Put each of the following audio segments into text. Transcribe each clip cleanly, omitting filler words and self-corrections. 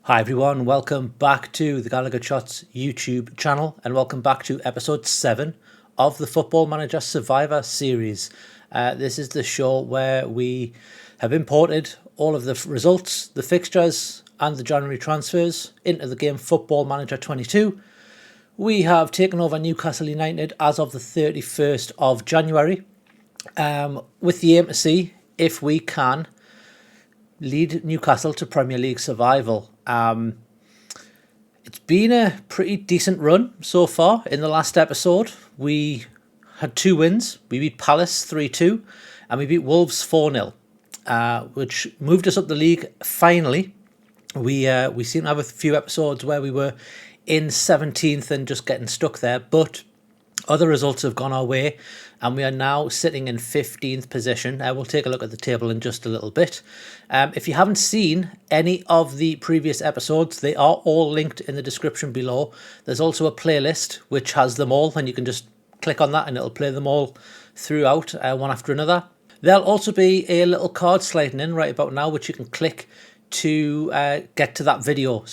Hi everyone, welcome back to the Gallowgateshots YouTube channel and welcome back to episode 7 of the Football Manager Survivor series. This is the show where we have imported all of the results, the fixtures and the January transfers into the game Football Manager 22. We have taken over Newcastle United as of the 31st of January with the aim to see if we can lead Newcastle to Premier League survival. It's been a pretty decent run so far. In the last episode, we had 2 wins. We beat Palace 3-2 and we beat Wolves 4-0, which moved us up the league finally. We seem to have a few episodes where we were in 17th and just getting stuck there, but other results have gone our way and we are now sitting in 15th position. We'll take a look at the table in just a little bit. If you haven't seen any of the previous episodes, they are all linked in the description below. There's also a playlist which has them all and you can just click on that and it'll play them all throughout, one after another. There'll also be a little card sliding in right about now which you can click to get to that video.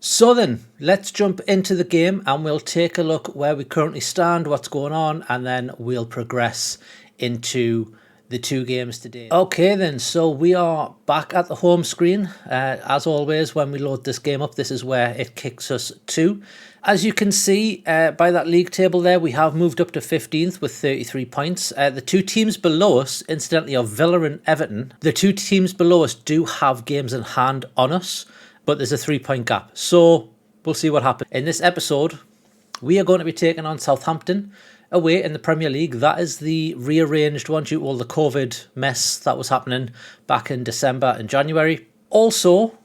So then, let's jump into the game and we'll take a look where we currently stand, what's going on, and then we'll progress into the 2 games today. Okay then, so we are back at the home screen. As always, when we load this game up, this is where it kicks us to. As you can see by that league table there, we have moved up to 15th with 33 points. The 2 teams below us, incidentally, are Villa and Everton. The 2 teams below us do have games in hand on us, but there's a 3-point gap. So we'll see what happens. In this episode, we are going to be taking on Southampton away in the Premier League. That is the rearranged one due to all the COVID mess that was happening back in December and January. Also,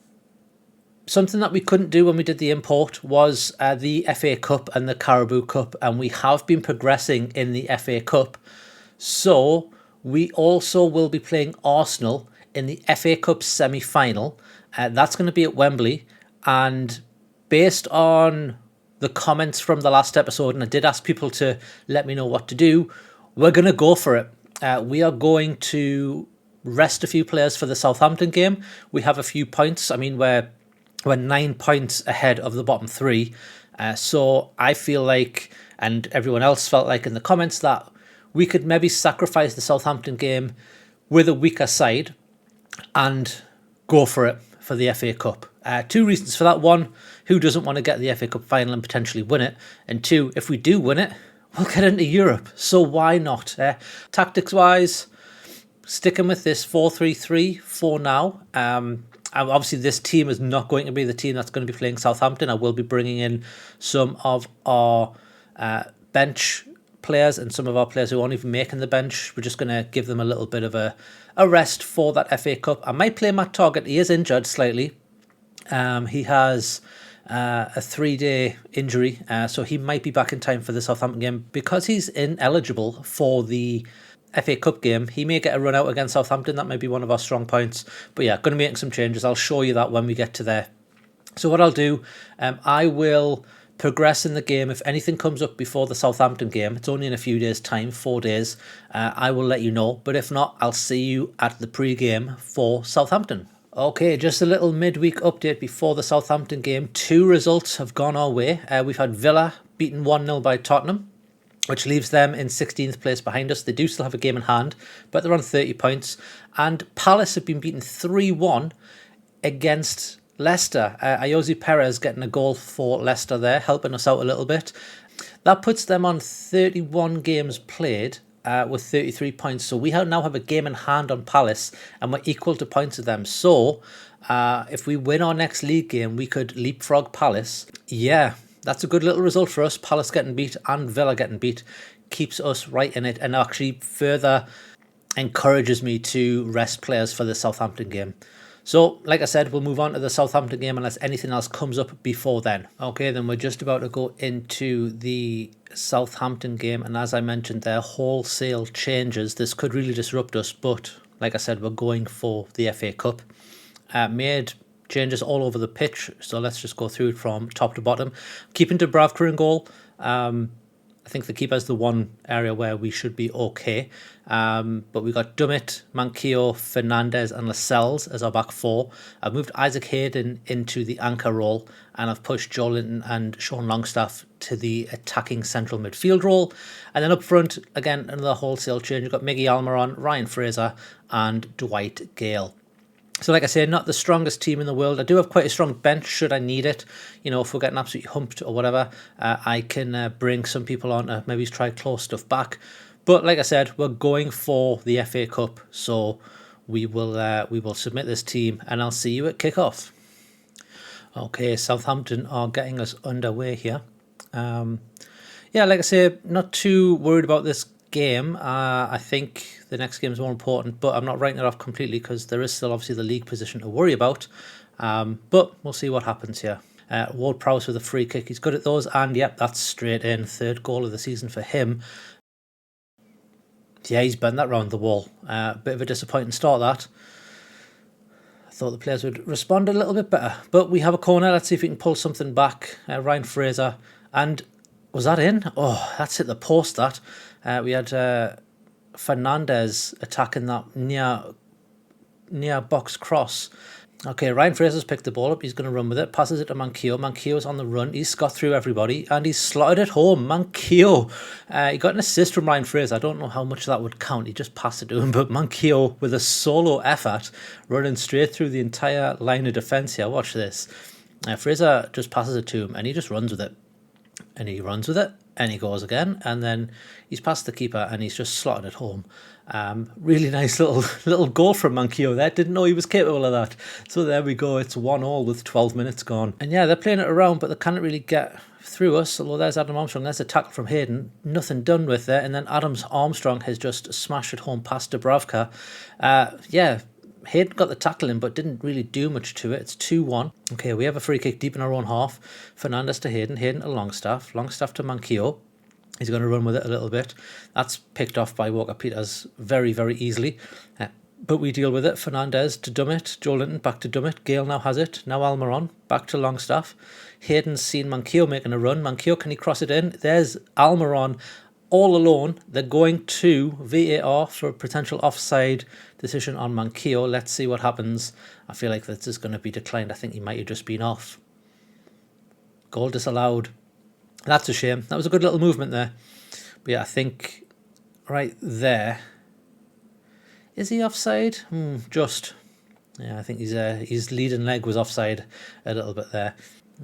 something that we couldn't do when we did the import was the FA Cup and the Carabao Cup, and we have been progressing in the FA Cup. So we also will be playing Arsenal in the FA Cup semi-final. That's going to be at Webley, and based on the comments from the last episode, and I did ask people to let me know what to do, we're going to go for it. We are going to rest a few players for the Southampton game. We have a few points. I mean, we're 9 points ahead of the bottom 3. So I feel like, and everyone else felt like in the comments, that we could maybe sacrifice the Southampton game with a weaker side and go for it for the FA Cup. 2 reasons for that. 1, who doesn't want to get the FA Cup final and potentially win it? And 2, if we do win it, we'll get into Europe. So why not? Tactics-wise, sticking with this 4-3-3 for now. Obviously, this team is not going to be the team that's going to be playing Southampton. I will be bringing in some of our bench players and some of our players who aren't even making the bench. We're just going to give them a little bit of a rest for that FA Cup. I might play Matt Targett. He is injured slightly. He has a 3-day injury, so he might be back in time for the Southampton game. Because he's ineligible for the FA Cup game, he may get a run out against Southampton. That might be one of our strong points. But yeah, going to be making some changes. I'll show you that when we get to there. So what I'll do, I will progress in the game. If anything comes up before the Southampton game, it's only in a few days' time, 4 days, I will let you know. But if not, I'll see you at the pre-game for Southampton. Okay, just a little midweek update before the Southampton game. 2 results have gone our way. We've had Villa beaten 1-0 by Tottenham, which leaves them in 16th place behind us. They do still have a game in hand, but they're on 30 points. And Palace have been beaten 3-1 against Leicester. Ayoze Perez getting a goal for Leicester there, helping us out a little bit. That puts them on 31 games played with 33 points. So we now have a game in hand on Palace and we're equal to points with them. So if we win our next league game, we could leapfrog Palace. Yeah, that's a good little result for us. Palace getting beat and Villa getting beat keeps us right in it and actually further encourages me to rest players for the Southampton game. So, like I said, we'll move on to the Southampton game unless anything else comes up before then. Okay, then we're just about to go into the Southampton game. And as I mentioned, there wholesale changes. This could really disrupt us. But, like I said, we're going for the FA Cup. Made changes all over the pitch. So let's just go through it from top to bottom. Keeping Dubravka in goal. I think the keeper's the one area where we should be okay. But we got Dummett, Manquillo, Fernandez and Lascelles as our back four. I've moved Isaac Hayden into the anchor role, and I've pushed Joe Linton and Sean Longstaff to the attacking central midfield role. And then up front, again, another wholesale change. We've got Miggy Almiron, Ryan Fraser and Dwight Gale. So like I say, not the strongest team in the world. I do have quite a strong bench should I need it. You know, if we're getting absolutely humped or whatever, I can bring some people on to maybe try close stuff back. But like I said, we're going for the FA Cup, so we will submit this team and I'll see you at kickoff. Okay, Southampton are getting us underway here. Yeah, like I say, not too worried about this game. I think the next game is more important, but I'm not writing it off completely because there is still obviously the league position to worry about. But we'll see what happens here. Ward-Prowse with a free kick. He's good at those, and yep, that's straight in. Third goal of the season for him. Yeah, he's bent that round the wall. Bit of a disappointing start, that. I thought the players would respond a little bit better. But we have a corner. Let's see if we can pull something back. Ryan Fraser. And was that in? Oh, that's hit the post, that. We had Fernandez attacking that near box cross. Okay, Ryan Fraser's picked the ball up. He's going to run with it. Passes it to Manquillo. Manquillo's on the run. He's got through everybody and he's slotted it home. Manquillo. He got an assist from Ryan Fraser. I don't know how much that would count. He just passed it to him. But Manquillo with a solo effort running straight through the entire line of defence here. Watch this. Fraser just passes it to him and he just runs with it. And he runs with it. And he goes again, and then he's past the keeper, and he's just slotted it home. Really nice little goal from Manquillo there. Didn't know he was capable of that. So there we go. It's 1-1 with 12 minutes gone. And yeah, they're playing it around, but they can't really get through us. Although there's Adam Armstrong. There's a tackle from Hayden. Nothing done with it. And then Armstrong has just smashed it home past Dubravka. Yeah. Hayden got the tackle in, but didn't really do much to it. It's 2-1. Okay, we have a free kick deep in our own half. Fernandez to Hayden. Hayden to Longstaff. Longstaff to Manquillo. He's going to run with it a little bit. That's picked off by Walker-Peters very, very easily. But we deal with it. Fernandez to Dummett. Joe Linton back to Dummett. Gale now has it. Now Almiron. Back to Longstaff. Hayden's seen Manquillo making a run. Manquillo, can he cross it in? There's Almiron all alone. They're going to VAR for a potential offside decision on Manquillo. Let's see what happens. I feel like this is going to be declined. I think he might have just been off. Goal disallowed. That's a shame. That was a good little movement there. But yeah, I think right there. Is he offside? Just. Yeah, I think his leading leg was offside a little bit there.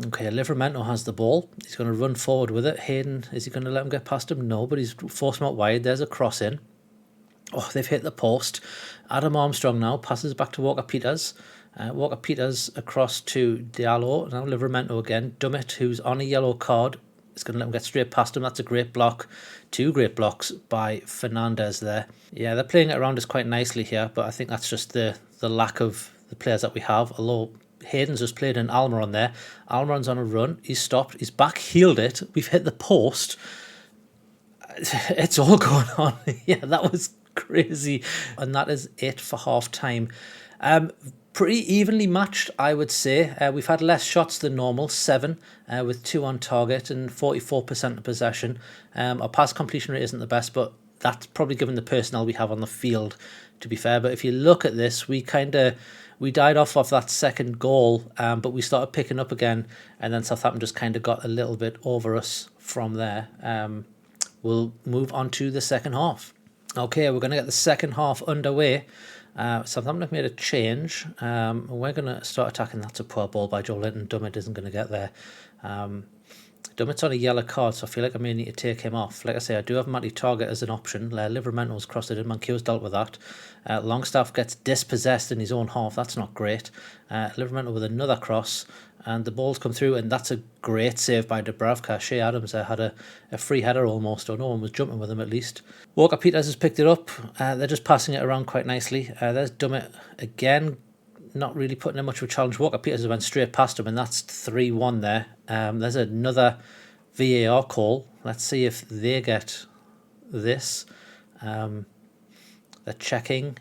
Okay, Livramento has the ball. He's going to run forward with it. Hayden, is he going to let him get past him? No, but he's forced him out wide. There's a cross in. Oh, they've hit the post. Adam Armstrong now passes back to Walker-Peters. Walker-Peters across to Diallo. Now Livramento again. Dummett, who's on a yellow card, is going to let him get straight past him. That's a great block. Two great blocks by Fernandez there. Yeah, they're playing it around us quite nicely here, but I think that's just the lack of the players that we have. Although Hayden's just played in Almiron there. Almiron's on a run. He's stopped. He's back-heeled it. We've hit the post. It's all going on. Yeah, that was crazy. And that is it for half-time. Pretty evenly matched, I would say. We've had less shots than normal, 7, with 2 on target and 44% of possession. Our pass completion rate isn't the best, but that's probably given the personnel we have on the field, to be fair. But if you look at this, we died off of that second goal, but we started picking up again, and then Southampton just kind of got a little bit over us from there. We'll move on to the second half. Okay, we're going to get the second half underway. Southampton have made a change. We're going to start attacking. That's a poor ball by Joe Linton. Dummett isn't going to get there. Dummett's on a yellow card, so I feel like I may need to take him off. Like I say, I do have Matty Target as an option. Livramento's crossed it in. Manquillo's dealt with that. Longstaff gets dispossessed in his own half. That's not great. Livramento with another cross. And the ball's come through, and that's a great save by Dubravka. Shea Adams had a free header almost, or no one was jumping with him at least. Walker-Peters has picked it up. They're just passing it around quite nicely. There's Dummett again, not really putting in much of a challenge. Walker-Peters went straight past him, and that's 3-1 there. There's another VAR call. Let's see if they get this. They're checking.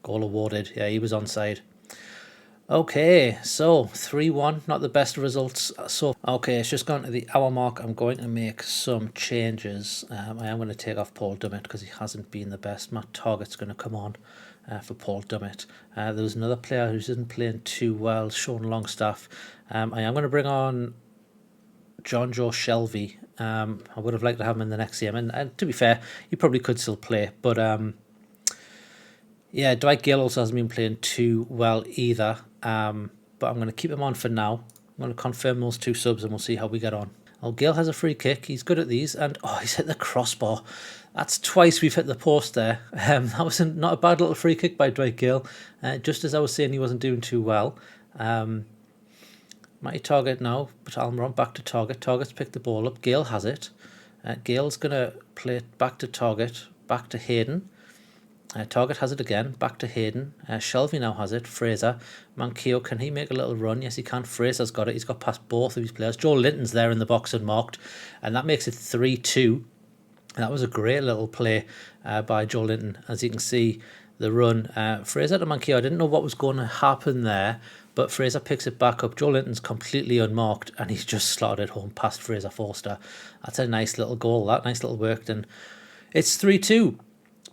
Goal awarded. Yeah, he was onside. Okay, so 3-1, not the best of results. So, okay, it's just gone to the hour mark. I'm going to make some changes. I am going to take off Paul Dummett because he hasn't been the best. Matt Targett's going to come on for Paul Dummett. There was another player who isn't playing too well, Sean Longstaff. I am going to bring on John Joe Shelby. I would have liked to have him in the next game. And to be fair, he probably could still play. But yeah, Dwight Gale also hasn't been playing too well either. But I'm going to keep him on for now. I'm going to confirm those 2 subs and we'll see how we get on. Oh, Gale has a free kick. He's good at these. And, oh, he's hit the crossbar. That's twice we've hit the post there. That was not a bad little free kick by Dwight Gale. Just as I was saying, he wasn't doing too well. Mighty Target now. But Almiron back to Target. Target's picked the ball up. Gale has it. Gale's going to play it back to Target. Back to Hayden. Target has it again, back to Hayden. Shelby now has it. Fraser. Manquillo, can he make a little run? Yes, he can. Fraser's got it. He's got past both of his players. Joe Linton's there in the box unmarked. And that makes it 3-2. That was a great little play by Joe Linton. As you can see, the run. Fraser to Manquillo. I didn't know what was going to happen there. But Fraser picks it back up. Joe Linton's completely unmarked. And he's just slotted it home past Fraser Forster. That's a nice little goal. That nice little work. And it's 3-2.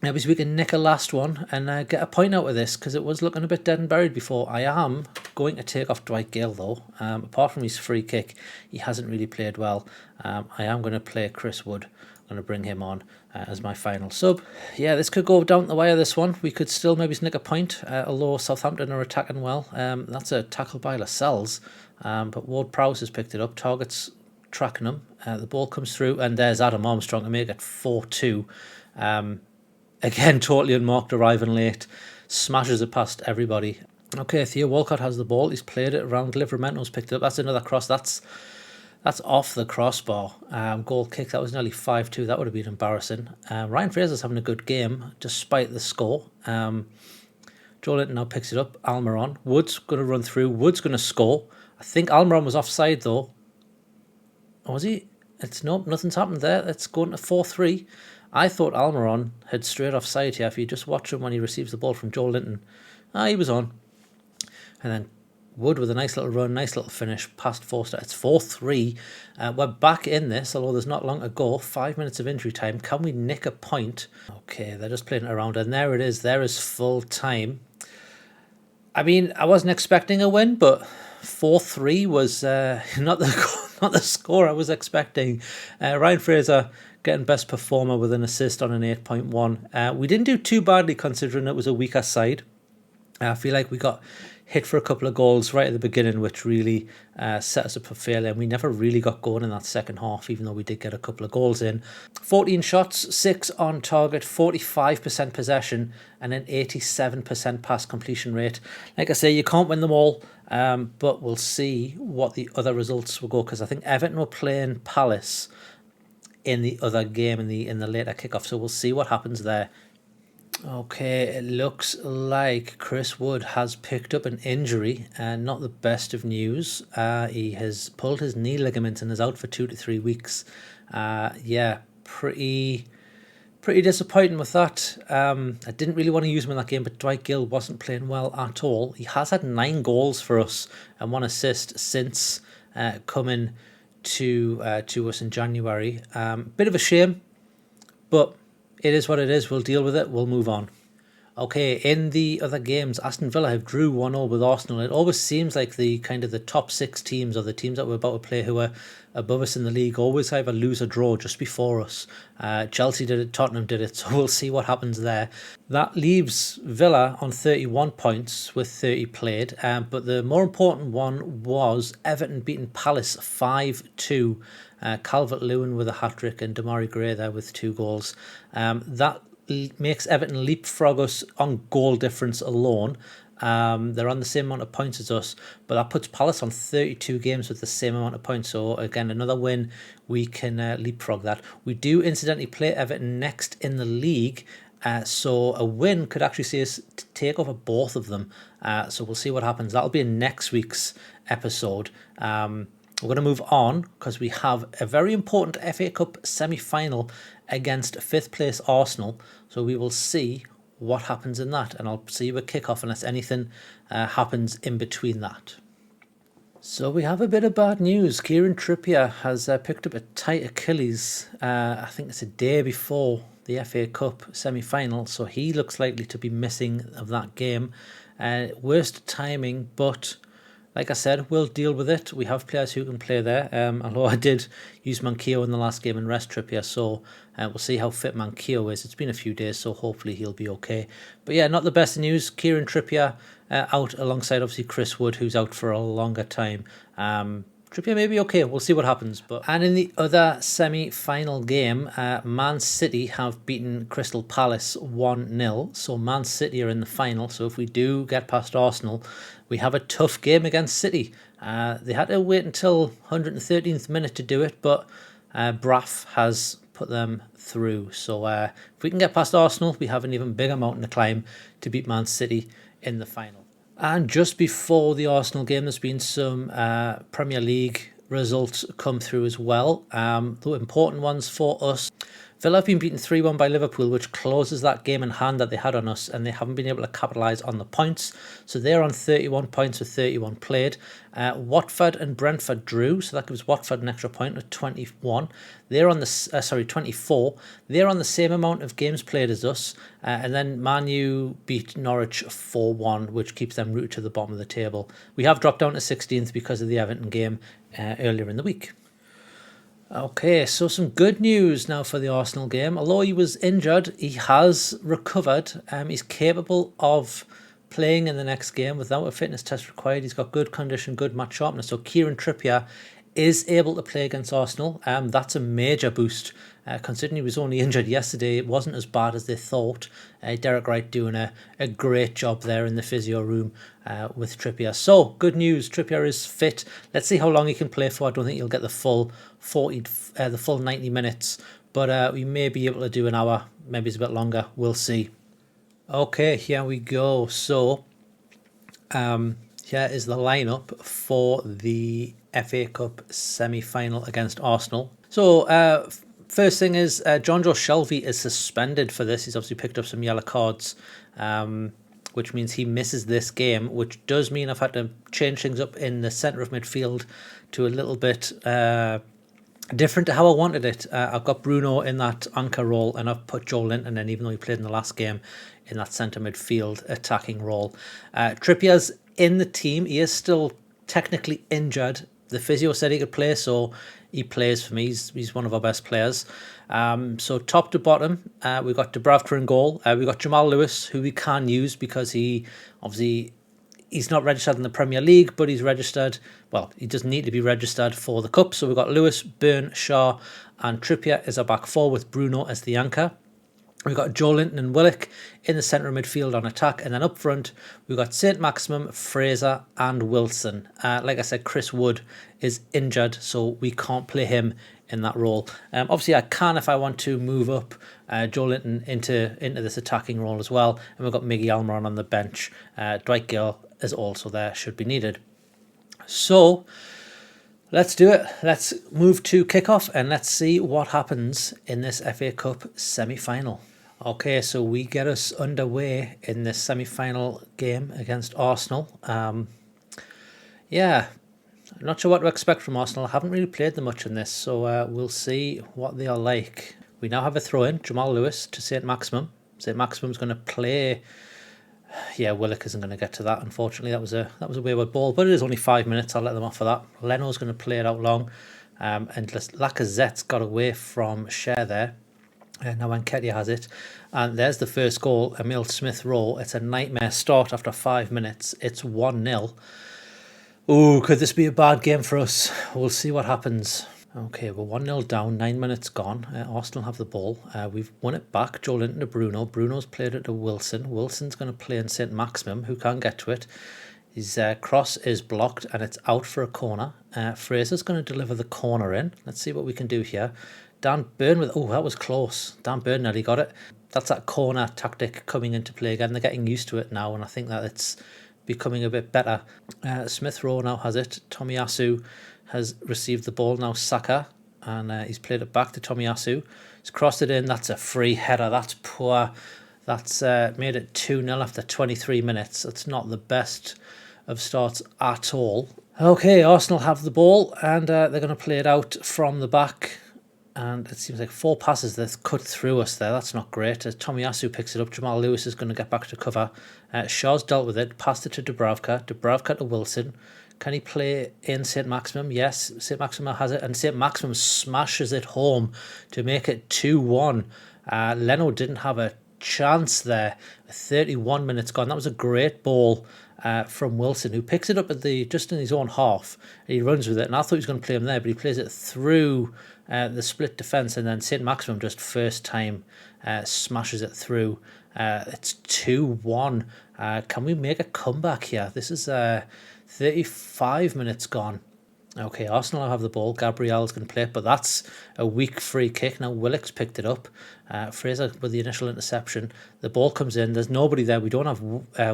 Maybe we can nick a last one and get a point out of this because it was looking a bit dead and buried before. I am going to take off Dwight Gale though. Apart from his free kick, he hasn't really played well. I am going to play Chris Wood. I'm going to bring him on as my final sub. Yeah, this could go down the wire, this one. We could still maybe snick a point, although Southampton are attacking well. That's a tackle by Lascelles. But Ward Prowse has picked it up. Target's tracking him. The ball comes through and there's Adam Armstrong to make it 4-2. Again, totally unmarked, arriving late, smashes it past everybody. Okay, Theo Walcott has the ball. He's played it around. Livermento's picked it up. That's another cross. That's off the crossbar. Goal kick. That was nearly 5-2. That would have been embarrassing. Ryan Fraser's having a good game despite the score. Joe Linton now picks it up. Almiron. Wood's going to run through. Wood's going to score. I think Almiron was offside though. Was he? Nope, nothing's happened there. It's going to 4-3. I thought Almiron had straight offside here. If you just watch him when he receives the ball from Joe Linton. He was on. And then Wood with a nice little run, nice little finish past Forster. It's 4-3. We're back in this, although there's not long to go. 5 minutes of injury time. Can we nick a point? Okay, they're just playing it around. And there it is. There is full time. I mean, I wasn't expecting a win, but 4-3 was not the score I was expecting. Ryan Fraser getting best performer with an assist on an 8.1. We didn't do too badly considering it was a weaker side. I feel like we got hit for a couple of goals right at the beginning, which really set us up for failure. And we never really got going in that second half, even though we did get a couple of goals in. 14 shots, 6 on target, 45% possession, and an 87% pass completion rate. Like I say, you can't win them all, but we'll see what the other results will go, because I think Everton were playing Palace in the other game in the later kickoff, so we'll see what happens there. Okay, it looks like Chris Wood has picked up an injury, and not the best of news. He has pulled his knee ligament and is out for 2 to 3 weeks. Yeah, pretty disappointing with that. I didn't really want to use him in that game, but Dwight Gill wasn't playing well at all. He has had 9 goals for us and 1 assist since coming to us in January. Bit of a shame, but it is what it is. We'll deal with it. We'll move on. Okay, in the other games, Aston Villa have drew 1-0 with Arsenal. It always seems like the top 6 teams, or the teams that we're about to play who are above us in the league, always either lose or draw just before us. Chelsea did it, Tottenham did it, so we'll see what happens there. That leaves Villa on 31 points with 30 played, but the more important one was Everton beating Palace 5-2. Calvert-Lewin with a hat-trick and Damari Gray there with 2 goals. That makes Everton leapfrog us on goal difference alone. They're on the same amount of points as us, but that puts Palace on 32 games with the same amount of points. So again, another win, we can leapfrog that. We do incidentally play Everton next in the league, so a win could actually see us take over both of them. So we'll see what happens. That'll be in next week's episode. We're going to move on because we have a very important FA Cup semi-final against 5th place Arsenal. So we will see what happens in that, and I'll see you at kickoff unless anything happens in between that. So we have a bit of bad news. Kieran Trippier has picked up a tight Achilles. I think it's a day before the FA Cup semi-final, so he looks likely to be missing of that game. Worst timing, but like I said, we'll deal with it. We have players who can play there, although I did use Manquillo in the last game and rest Trippier, so we'll see how fit Manquillo is. It's been a few days, so hopefully he'll be okay. But yeah, not the best news. Kieran Trippier out alongside obviously Chris Wood, who's out for a longer time. Trippier may be okay. We'll see what happens. And in the other semi-final game, Man City have beaten Crystal Palace 1-0. So Man City are in the final. So if we do get past Arsenal, we have a tough game against City. They had to wait until 113th minute to do it, but Braff has put them through. So if we can get past Arsenal, we have an even bigger mountain to climb to beat Man City in the final. And just before the Arsenal game, there's been some Premier League results come through as well. The important ones for us. Villa have been beaten 3-1 by Liverpool, which closes that game in hand that they had on us, and they haven't been able to capitalise on the points. So they're on 31 points with 31 played. Watford and Brentford drew, so that gives Watford an extra point of 21. They're on the 24. They're on the same amount of games played as us, and then Man U beat Norwich 4-1, which keeps them rooted to the bottom of the table. We have dropped down to 16th because of the Everton game earlier in the week. Okay, so some good news now for the Arsenal game. Although he was injured, he has recovered. He's capable of playing in the next game without a fitness test required. He's got good condition, good match sharpness. So Kieran Trippier is able to play against Arsenal. That's a major boost. Considering he was only injured yesterday, it wasn't as bad as they thought. Derek Wright doing a great job there in the physio room with Trippier. So, good news, Trippier is fit. Let's see how long he can play for. I don't think he'll get the full 90 minutes, but we may be able to do an hour, maybe it's a bit longer. We'll see. Okay, here we go. So, here is the lineup for the FA Cup semi-final against Arsenal. So, first thing is Jonjo Shelvey is suspended for this. He's obviously picked up some yellow cards, which means he misses this game, which does mean I've had to change things up in the centre of midfield to a little bit different to how I wanted it. I've got Bruno in that anchor role, and I've put Joe Linton in, even though he played in the last game, in that centre midfield attacking role. Trippier's in the team. He is still technically injured. The physio said he could play, so he plays for me. He's one of our best players. So top to bottom, we've got Dubravka in goal. We've got Jamal Lewis, who we can use because he's not registered in the Premier League, but he's registered. Well, he doesn't need to be registered for the Cup. So we've got Lewis, Byrne, Shaw, and Trippier as our back four with Bruno as the anchor. We've got Joe Linton and Willock in the centre of midfield on attack. And then up front, we've got St. Maximum, Fraser and Wilson. Like I said, Chris Wood is injured, so we can't play him in that role. Obviously, I can if I want to move up Joe Linton into this attacking role as well. And we've got Miggy Almiron on the bench. Dwight Gill is also there, should be needed. So, let's do it. Let's move to kickoff and let's see what happens in this FA Cup semi-final. Okay, so we get us underway in this semi-final game against Arsenal. Yeah, I'm not sure what to expect from Arsenal. I haven't really played them much in this, so we'll see what they are like. We now have a throw-in, Jamal Lewis to St. Maximum. St. Maximum's going to play. Yeah, Willock isn't going to get to that, unfortunately. That was a wayward ball, but it is only 5 minutes. I'll let them off for that. Leno's going to play it out long. And Lacazette's got away from Cher there. Now Nketiah has it. And there's the first goal, Emile Smith-Rowe. It's a nightmare start after 5 minutes. It's 1-0. Ooh, could this be a bad game for us? We'll see what happens. Okay, we're 1-0 down, 9 minutes gone. Arsenal have the ball. We've won it back. Joe Linton to Bruno. Bruno's played it to Wilson. Wilson's going to play in St. Maximum, who can't get to it. His cross is blocked and it's out for a corner. Fraser's going to deliver the corner in. Let's see what we can do here. Dan Byrne with... Oh, that was close. Dan Byrne nearly got it. That's that corner tactic coming into play again. They're getting used to it now, and I think that it's becoming a bit better. Smith-Rowe now has it. Tomiyasu has received the ball now. Saka, and he's played it back to Tomiyasu. He's crossed it in. That's a free header. That's poor. That's made it 2-0 after 23 minutes. That's not the best of starts at all. Okay, Arsenal have the ball, and they're going to play it out from the back. And it seems like 4 passes that cut through us there. That's not great. Tomiyasu picks it up. Jamal Lewis is going to get back to cover. Shaw's dealt with it. Passed it to Dubravka. Dubravka to Wilson. Can he play in St. Maximum? Yes, St. Maximum has it. And St. Maximum smashes it home to make it 2-1. Leno didn't have a chance there. 31 minutes gone. That was a great ball from Wilson, who picks it up at just in his own half. And he runs with it. And I thought he was going to play him there, but he plays it through the split defence. And then St. Maximum just first time smashes it through. It's 2-1. Can we make a comeback here? This is 35 minutes gone. Okay, Arsenal have the ball. Gabriel's going to play it, but that's a weak free kick. Now Willock's picked it up. Fraser with the initial interception. The ball comes in. There's nobody there. We don't have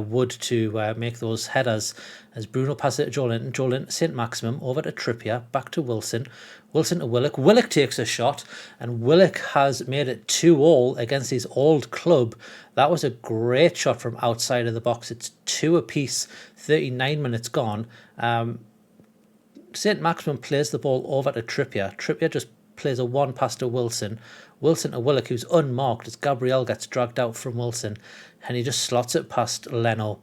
Wood to make those headers. As Bruno passes it to Joelinton. Joelinton to St. Maximum. Over to Trippier. Back to Wilson. Wilson to Willock. Willock takes a shot, and Willock has made it 2-2 against his old club. That was a great shot from outside of the box. It's 2 apiece. 39 minutes gone. St. Maximum plays the ball over to Trippier. Trippier just plays a 1 pass to Wilson. Wilson to Willock, who's unmarked as Gabriel gets dragged out from Wilson. And he just slots it past Leno.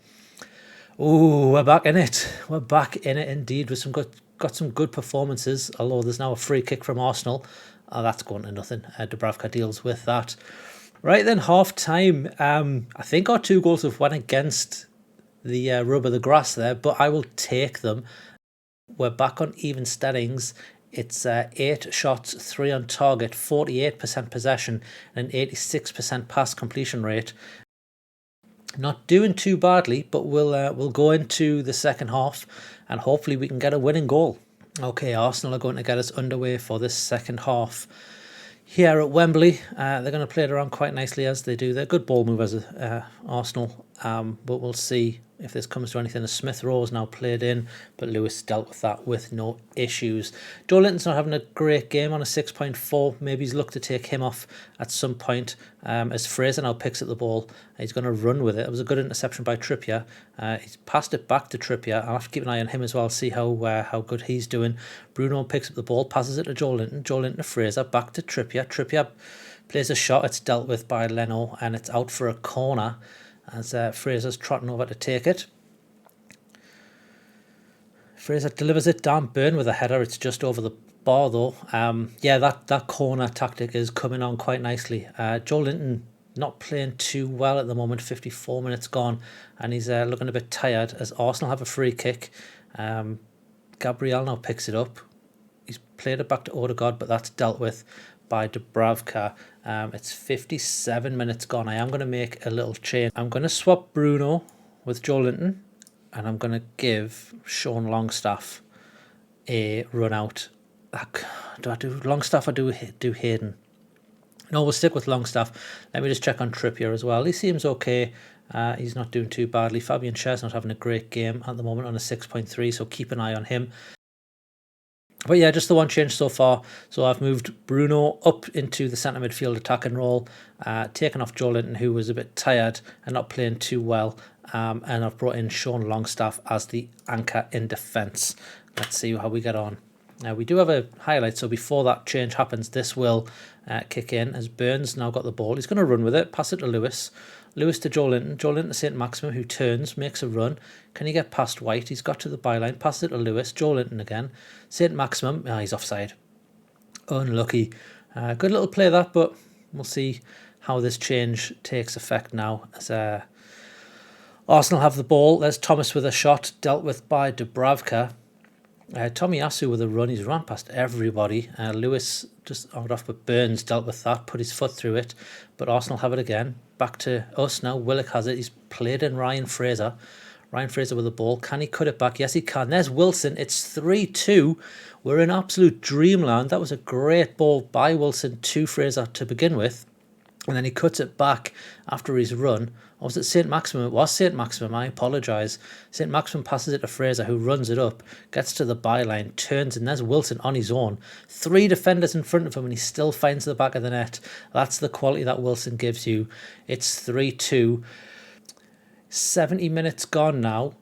Ooh, we're back in it. We're back in it indeed. With got some good performances, although there's now a free kick from Arsenal. Oh, that's going to nothing. Dubravka deals with that. Right then, half time. I think our 2 goals have went against the rub of the grass there, but I will take them. We're back on even steadings. It's 8 shots, 3 on target, 48% possession, and an 86% pass completion rate. Not doing too badly, but we'll go into the second half, and hopefully we can get a winning goal. Okay, Arsenal are going to get us underway for this second half. Here at Webley, they're going to play it around quite nicely as they do. They're good ball movers, Arsenal, but we'll see if this comes to anything. As Smith Rowe is now played in, but Lewis dealt with that with no issues. Joelinton's not having a great game on a 6.4. Maybe he's looked to take him off at some point. As Fraser now picks up the ball, he's going to run with it. It was a good interception by Trippier. He's passed it back to Trippier. I'll have to keep an eye on him as well, see how good he's doing. Bruno picks up the ball, passes it to Joelinton. Joelinton to Fraser, back to Trippier. Trippier plays a shot. It's dealt with by Leno, and it's out for a corner as Fraser's trotting over to take it. Fraser delivers it. Dan Burn with a header. It's just over the bar though. Yeah, that corner tactic is coming on quite nicely. Joelinton not playing too well at the moment. 54 minutes gone, and he's looking a bit tired as Arsenal have a free kick. Gabriel now picks it up. He's played it back to Odegaard, but that's dealt with by Dubravka. It's 57 minutes gone. I am going to make a little change. I'm going to swap Bruno with Joelinton, and I'm going to give Sean Longstaff a run out. Do I do Longstaff or do Hayden? No, we'll stick with Longstaff. Let me just check on Trippier as well. He seems okay. He's not doing too badly. Fabian Schär's not having a great game at the moment on a 6.3, so keep an eye on him. But yeah, just the one change so far. So I've moved Bruno up into the centre midfield attacking role, taken off Joelinton, who was a bit tired and not playing too well, and I've brought in Sean Longstaff as the anchor in defence. Let's see how we get on. Now we do have a highlight, so before that change happens, this will kick in as Burns now got the ball. He's going to run with it, pass it to Lewis. Lewis to Joelinton. Joelinton to St. Maximum, who turns, makes a run. Can he get past White? He's got to the byline, passes it to Lewis. Joelinton again. St. Maximum, he's offside. Unlucky. Good little play that, but we'll see how this change takes effect now. As Arsenal have the ball. There's Thomas with a shot, dealt with by Dubravka. Tomiyasu with a run. He's run past everybody. Lewis just out off, but Burns dealt with that, put his foot through it. But Arsenal have it again. Back to us now. Willock has it. He's played in Ryan Fraser. Ryan Fraser with the ball. Can he cut it back? Yes, he can. There's Wilson. It's 3-2. We're in absolute dreamland. That was a great ball by Wilson to Fraser to begin with. and then he cuts it back after his run. Or was it St. Maximum? It was St. Maximum, I apologise. St. Maximum passes it to Fraser, who runs it up, gets to the byline, turns, and there's Wilson on his own. 3 defenders in front of him, and he still finds the back of the net. That's the quality that Wilson gives you. It's 3-2. 70 minutes gone now,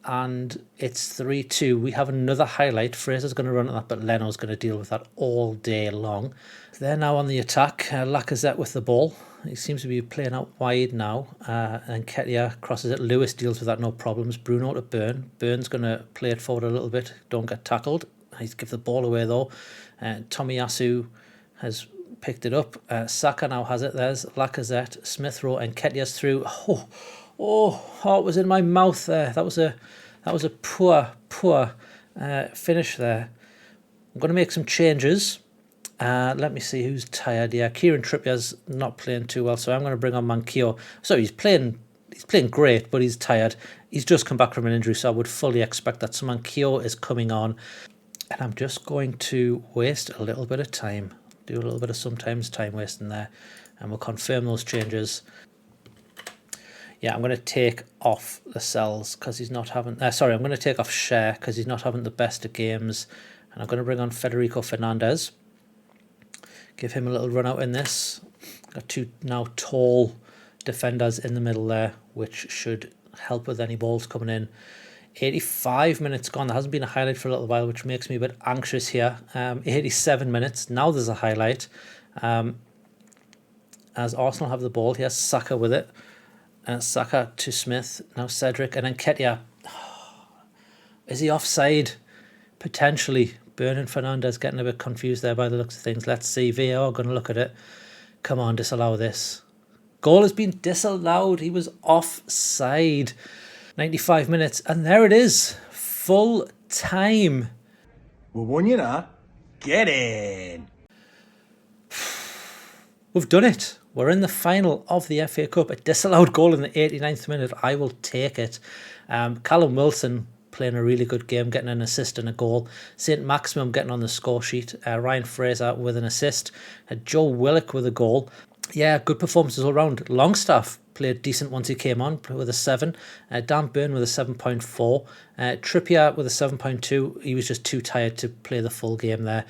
and it's 3-2. We have another highlight. Fraser's going to run at that, but Leno's going to deal with that all day long. They're now on the attack. Lacazette with the ball. He seems to be playing out wide now. And Nketiah crosses it. Lewis deals with that, no problems. Bruno to Burn. Burn's going to play it forward a little bit. Don't get tackled. He's give the ball away though. Tomiyasu has picked it up. Saka now has it. There's Lacazette. Smith Rowe and Nketiah's through. Heart was in my mouth there. That was a poor finish there. I'm going to make some changes. Let me see who's tired. Yeah, Kieran Trippier's not playing too well, so I'm going to bring on Manquillo. So he's playing great, but he's tired. He's just come back from an injury, so I would fully expect that. So Manquillo is coming on, and I'm just going to waste a little bit of time. Do a little bit of sometimes time wasting there, and we'll confirm those changes. Yeah, I'm going to take off Lascelles because he's not having... I'm going to take off Cher because he's not having the best of games. And I'm going to bring on Federico Fernandez. Give him a little run out in this. Got 2 now tall defenders in the middle there, which should help with any balls coming in. 85 minutes gone. There hasn't been a highlight for a little while, which makes me a bit anxious here. 87 minutes. Now there's a highlight. As Arsenal have the ball, he has Saka with it. Saka to Smith, now Cedric, and then Nketiah. Is he offside? Potentially. Burn and Fernandez getting a bit confused there by the looks of things. Let's see. VAR going to look at it. Come on, disallow this. Goal has been disallowed. He was offside. 95 minutes, and there it is. Full time. Well, won you now. Get in. We've done it. We're in the final of the FA Cup. A disallowed goal in the 89th minute. I will take it. Callum Wilson playing a really good game, getting an assist and a goal. St. Maximum getting on the score sheet. Ryan Fraser with an assist. Joe Willock with a goal. Yeah, good performances all round. Longstaff played decent once he came on with a 7. Dan Burn with a 7.4. Trippier with a 7.2. He was just too tired to play the full game there.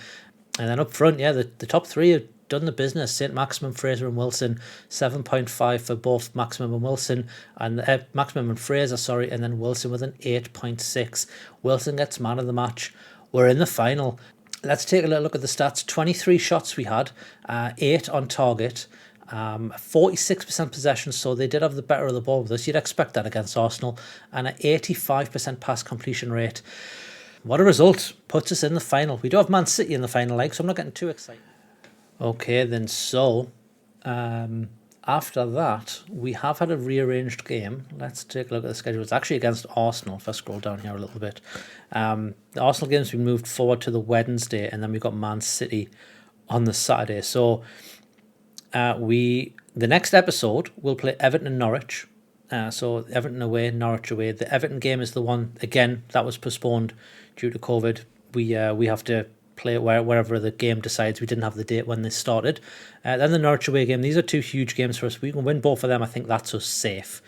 And then up front, yeah, the top 3 have done the business. St. Maximum, Fraser and Wilson, 7.5 for both Maximum and Wilson, and Maximum and Fraser, sorry, and then Wilson with an 8.6. Wilson gets man of the match. We're in the final. Let's take a little look at the stats. 23 shots we had, 8 on target, 46% possession, so they did have the better of the ball with us. You'd expect that against Arsenal, and an 85% pass completion rate. What a result. Puts us in the final. We do have Man City in the final, so I'm not getting too excited. Okay, then so after that, we have had a rearranged game. Let's take a look at the schedule. It's actually against Arsenal, if I scroll down here a little bit. The Arsenal game's been moved forward to the Wednesday, and then we've got Man City on the Saturday. So the next episode, we'll play Everton and Norwich. So Everton away, Norwich away. The Everton game is the one, again, that was postponed due to COVID. We have to play it wherever the game decides. We didn't have the date when this started. Then the Norwich away game. These are 2 huge games for us. We can win both of them. I think that's us safe.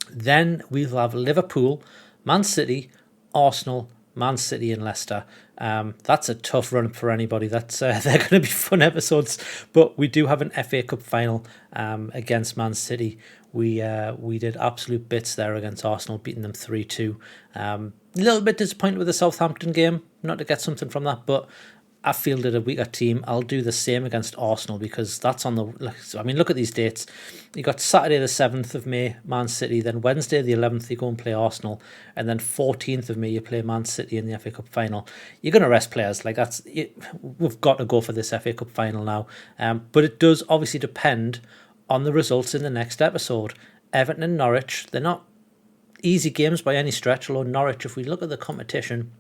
Then we'll have Liverpool, Man City, Arsenal, Man City and Leicester. That's a tough run for anybody. They're going to be fun episodes. But we do have an FA Cup final against Man City. We did absolute bits there against Arsenal, beating them 3-2. A little bit disappointed with the Southampton game, not to get something from that, but I fielded a weaker team. I'll do the same against Arsenal because that's on the... I mean, look at these dates. You got Saturday the 7th of May, Man City. Then Wednesday the 11th, you go and play Arsenal. And then 14th of May, you play Man City in the FA Cup final. You're going to rest players. We've got to go for this FA Cup final now. But it does obviously depend on the results in the next episode. Everton and Norwich, they're not easy games by any stretch, although Norwich, if we look at the competition...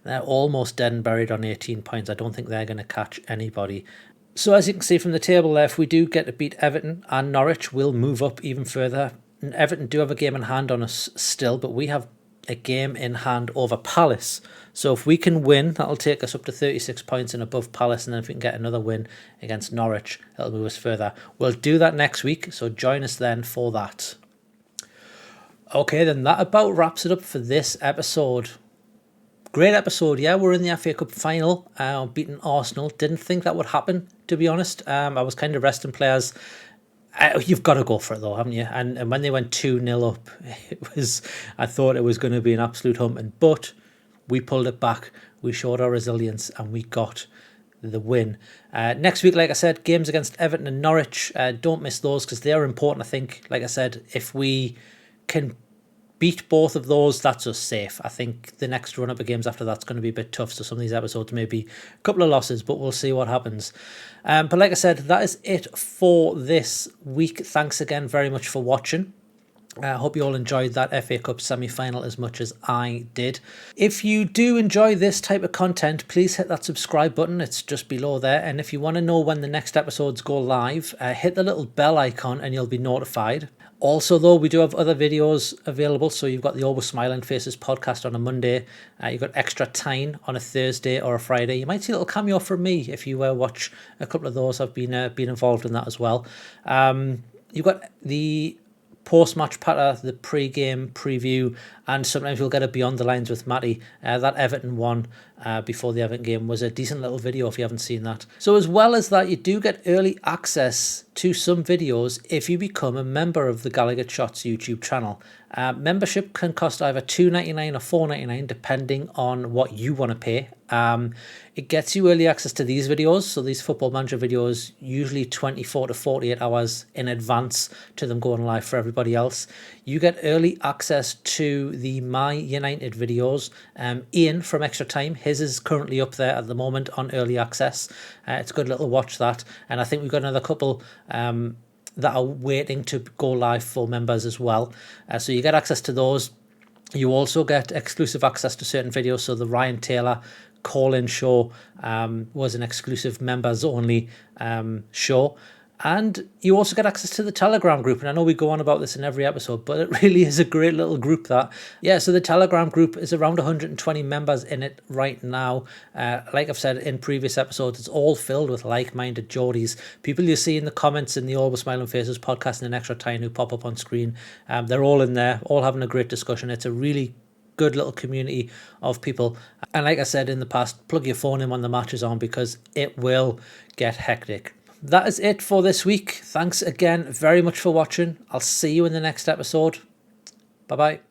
They're almost dead and buried on 18 points. I don't think they're going to catch anybody. So as you can see from the table there, if we do get to beat Everton and Norwich, we'll move up even further. And Everton do have a game in hand on us still, but we have a game in hand over Palace. So if we can win, that'll take us up to 36 points and above Palace. And then if we can get another win against Norwich, it'll move us further. We'll do that next week, so join us then for that. Okay, then that about wraps it up for this episode. Great episode, yeah. We're in the FA Cup final, beating Arsenal. Didn't think that would happen, to be honest. I was kind of resting players. You've got to go for it though, haven't you? And when they went 2-0 up, I thought it was going to be an absolute humping, but we pulled it back. We showed our resilience and we got the win. Next week, like I said, games against Everton and Norwich. Don't miss those because they are important, I think. Like I said, if we can beat both of those, that's us safe. I think the next run-up of games after that's going to be a bit tough, so some of these episodes may be a couple of losses, but we'll see what happens. But like I said, that is it for this week. Thanks again very much for watching. I hope you all enjoyed that FA Cup semi-final as much as I did. If you do enjoy this type of content, please hit that subscribe button. It's just below there. And if you want to know when the next episodes go live, hit the little bell icon and you'll be notified. Also, though, we do have other videos available. So you've got the Always Smiling Faces podcast on a Monday. You've got Extra Time on a Thursday or a Friday. You might see a little cameo from me if you watch a couple of those. I've been involved in that as well. You've got the post-match patter, the pre-game preview, and sometimes we'll get a Beyond the Lines with Matty. That Everton one before the Everton game was a decent little video if you haven't seen that. So as well as that, you do get early access to some videos if you become a member of the Gallowgateshots YouTube channel. Membership can cost either $2.99 or $4.99 depending on what you want to pay. It gets you early access to these videos, so these Football Manager videos, usually 24 to 48 hours in advance to them going live for everybody else. You get early access to the My United videos. Ian from Extra Time, his is currently up there at the moment on early access. It's a good little watch that, and I think we've got another couple that are waiting to go live for members as well. So you get access to those. You also get exclusive access to certain videos. So the Ryan Taylor call-in show was an exclusive members only show. And you also get access to the Telegram group. And I know we go on about this in every episode, but it really is a great little group that. Yeah, so the Telegram group is around 120 members in it right now. Like I've said in previous episodes, it's all filled with like-minded Geordies. People you see in the comments in the Always Smiling Faces podcast and an Extra Time who pop up on screen. They're all in there, all having a great discussion. It's a really good little community of people. And like I said in the past, plug your phone in when the match is on because it will get hectic. That is it for this week. Thanks again very much for watching. I'll see you in the next episode. Bye-bye.